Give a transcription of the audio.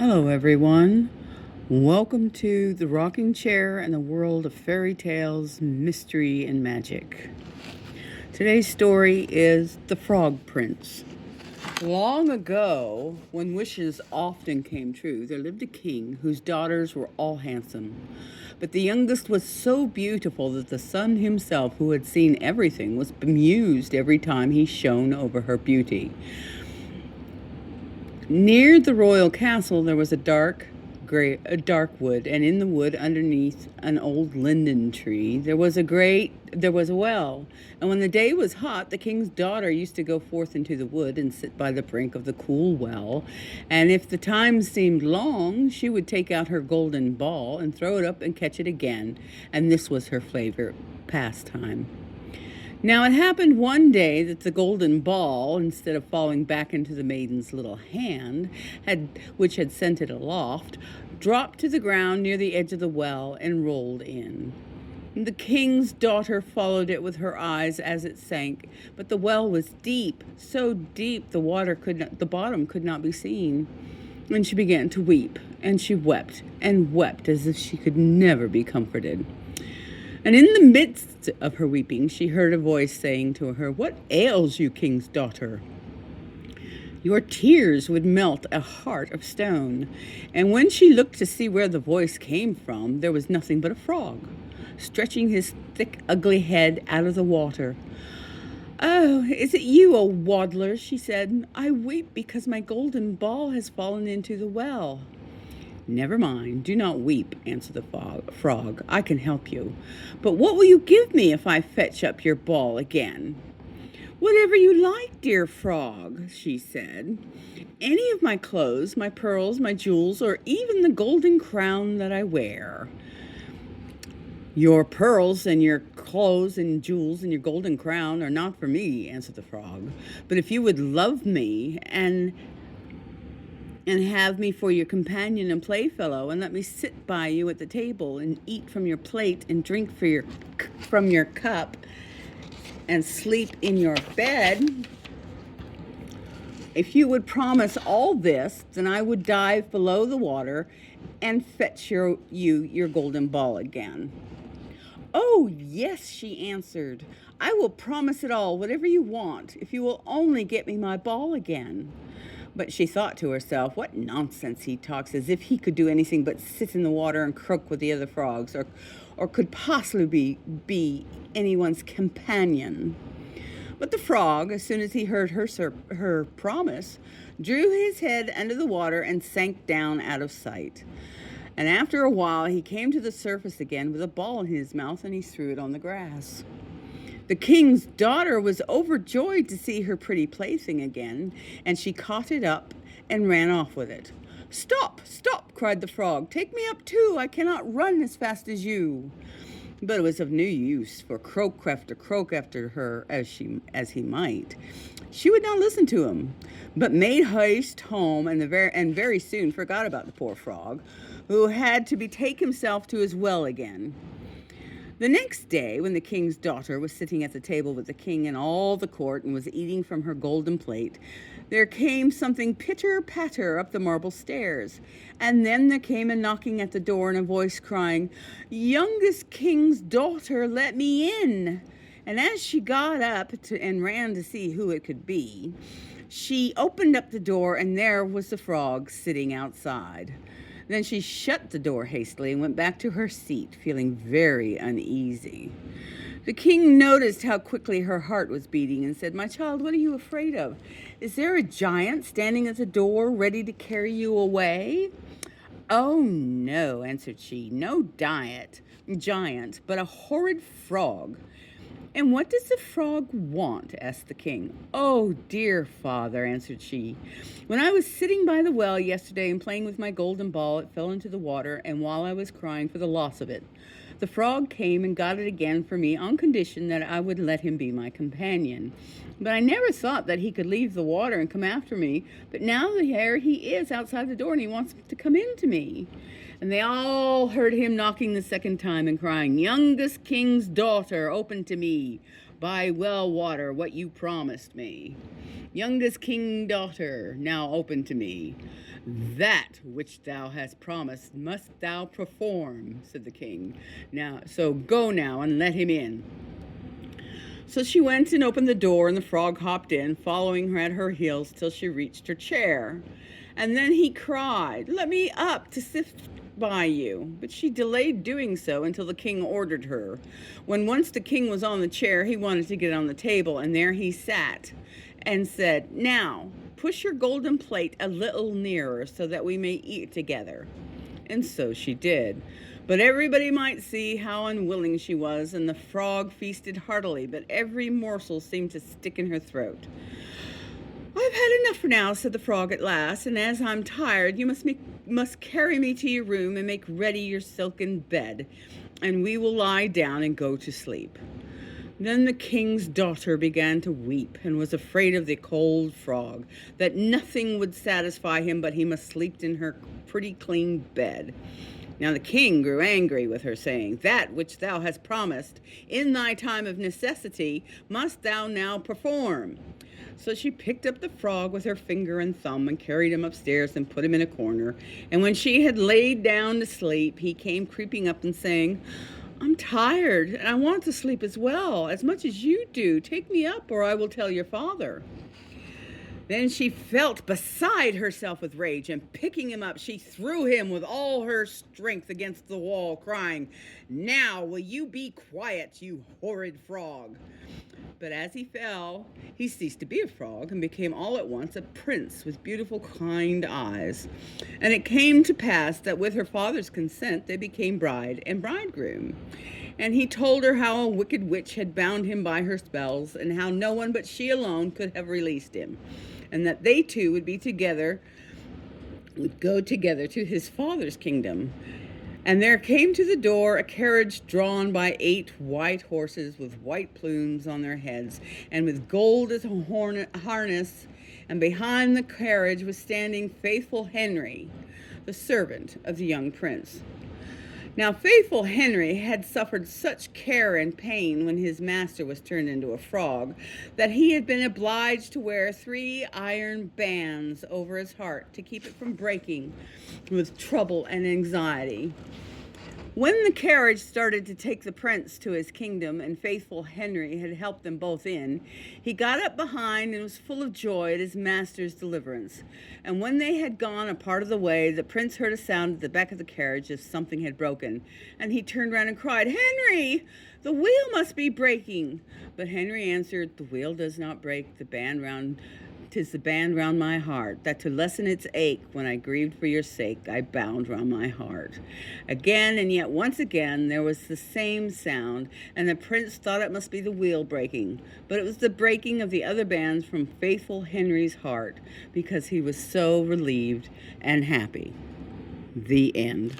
Hello, everyone. Welcome to the rocking chair and the world of fairy tales, mystery, and magic. Today's story is The Frog Prince. Long ago, when wishes often came true, there lived a king whose daughters were all handsome. But the youngest was so beautiful that the sun himself, who had seen everything, was bemused every time he shone over her beauty. Near the royal castle there was a dark wood, and in the wood underneath an old linden tree there was a well. And when the day was hot, the king's daughter used to go forth into the wood and sit by the brink of the cool well, and if the time seemed long, she would take out her golden ball and throw it up and catch it again, and this was her favorite pastime. Now it happened one day that the golden ball, instead of falling back into the maiden's little hand, which had sent it aloft, dropped to the ground near the edge of the well and rolled in. The king's daughter followed it with her eyes as it sank, but the well was deep, so deep the bottom could not be seen. And she began to weep, and she wept and wept as if she could never be comforted. And in the midst of her weeping, she heard a voice saying to her, "What ails you, king's daughter? Your tears would melt a heart of stone." And when she looked to see where the voice came from, there was nothing but a frog, stretching his thick, ugly head out of the water. "Oh, is it you, O waddler?" she said. "I weep because my golden ball has fallen into the well." "Never mind, do not weep," answered the frog. "I can help you. But what will you give me if I fetch up your ball again?" "Whatever you like, dear frog," she said. "Any of my clothes, my pearls, my jewels, or even the golden crown that I wear." "Your pearls and your clothes and jewels and your golden crown are not for me," answered the frog. "But if you would love me and have me for your companion and playfellow, and let me sit by you at the table and eat from your plate and drink from your cup and sleep in your bed, if you would promise all this, then I would dive below the water and fetch your golden ball again." "Oh, yes," she answered. "I will promise it all, whatever you want, if you will only get me my ball again." But she thought to herself, "What nonsense he talks, as if he could do anything but sit in the water and croak with the other frogs, or could possibly be anyone's companion." But the frog, as soon as he heard her promise, drew his head under the water and sank down out of sight. And after a while, he came to the surface again with a ball in his mouth, and he threw it on the grass. The king's daughter was overjoyed to see her pretty plaything again, and she caught it up and ran off with it. "Stop, stop," cried the frog. "Take me up too. I cannot run as fast as you." But it was of no use, for croak after her as he might. She would not listen to him, but made haste home, and very soon forgot about the poor frog, who had to betake himself to his well again. The next day, when the king's daughter was sitting at the table with the king and all the court and was eating from her golden plate, there came something pitter-patter up the marble stairs. And then there came a knocking at the door and a voice crying, "Youngest king's daughter, let me in." And as she got up and ran to see who it could be, she opened up the door, and there was the frog sitting outside. Then she shut the door hastily and went back to her seat, feeling very uneasy. The king noticed how quickly her heart was beating and said, "My child, what are you afraid of? Is there a giant standing at the door ready to carry you away?" "Oh, no," answered she, "no giant, but a horrid frog." "And what does the frog want?" asked the king. "Oh, dear father," answered she, "when I was sitting by the well yesterday and playing with my golden ball, it fell into the water, and while I was crying for the loss of it, the frog came and got it again for me on condition that I would let him be my companion. But I never thought that he could leave the water and come after me, but now here he is outside the door, and he wants to come in to me." And they all heard him knocking the second time and crying, "Youngest king's daughter, open to me." by well water what you promised me. Youngest king daughter, now open to me. That which thou hast promised must thou perform, said the king. So go now and let him in. So she went and opened the door, and the frog hopped in, following her at her heels till she reached her chair. And then he cried, "Let me up to sit by you." But she delayed doing so until the king ordered her. When once the king was on the chair, he wanted to get on the table, and there he sat and said, "Now, push your golden plate a little nearer so that we may eat together." And so she did. But everybody might see how unwilling she was, and the frog feasted heartily, but every morsel seemed to stick in her throat. "I've had enough for now," said the frog at last, "and as I'm tired, you must carry me to your room and make ready your silken bed, and we will lie down and go to sleep." Then the king's daughter began to weep, and was afraid of the cold frog, that nothing would satisfy him but he must sleep in her pretty clean bed. Now the king grew angry with her, saying, "That which thou hast promised in thy time of necessity must thou now perform." So she picked up the frog with her finger and thumb and carried him upstairs and put him in a corner. And when she had laid down to sleep, he came creeping up and saying, "I'm tired, and I want to sleep as well, as much as you do. Take me up, or I will tell your father." Then she felt beside herself with rage, and picking him up, she threw him with all her strength against the wall, crying, "Now will you be quiet, you horrid frog?" But as he fell, he ceased to be a frog and became all at once a prince with beautiful, kind eyes. And it came to pass that with her father's consent, they became bride and bridegroom. And he told her how a wicked witch had bound him by her spells, and how no one but she alone could have released him, and that they two would go together to his father's kingdom. And there came to the door a carriage drawn by 8 white horses with white plumes on their heads, and with gold as a harness. And behind the carriage was standing faithful Henry, the servant of the young prince. Now faithful Henry had suffered such care and pain when his master was turned into a frog, that he had been obliged to wear 3 iron bands over his heart to keep it from breaking with trouble and anxiety. When the carriage started to take the prince to his kingdom, and faithful Henry had helped them both in, he got up behind and was full of joy at his master's deliverance. And when they had gone a part of the way, the prince heard a sound at the back of the carriage as if something had broken. And he turned round and cried, "Henry, the wheel must be breaking." But Henry answered, "The wheel does not break, 'tis the band round my heart, that to lessen its ache, when I grieved for your sake, I bound round my heart." Again, and yet once again, there was the same sound, and the prince thought it must be the wheel breaking, but it was the breaking of the other bands from faithful Henry's heart, because he was so relieved and happy. The end.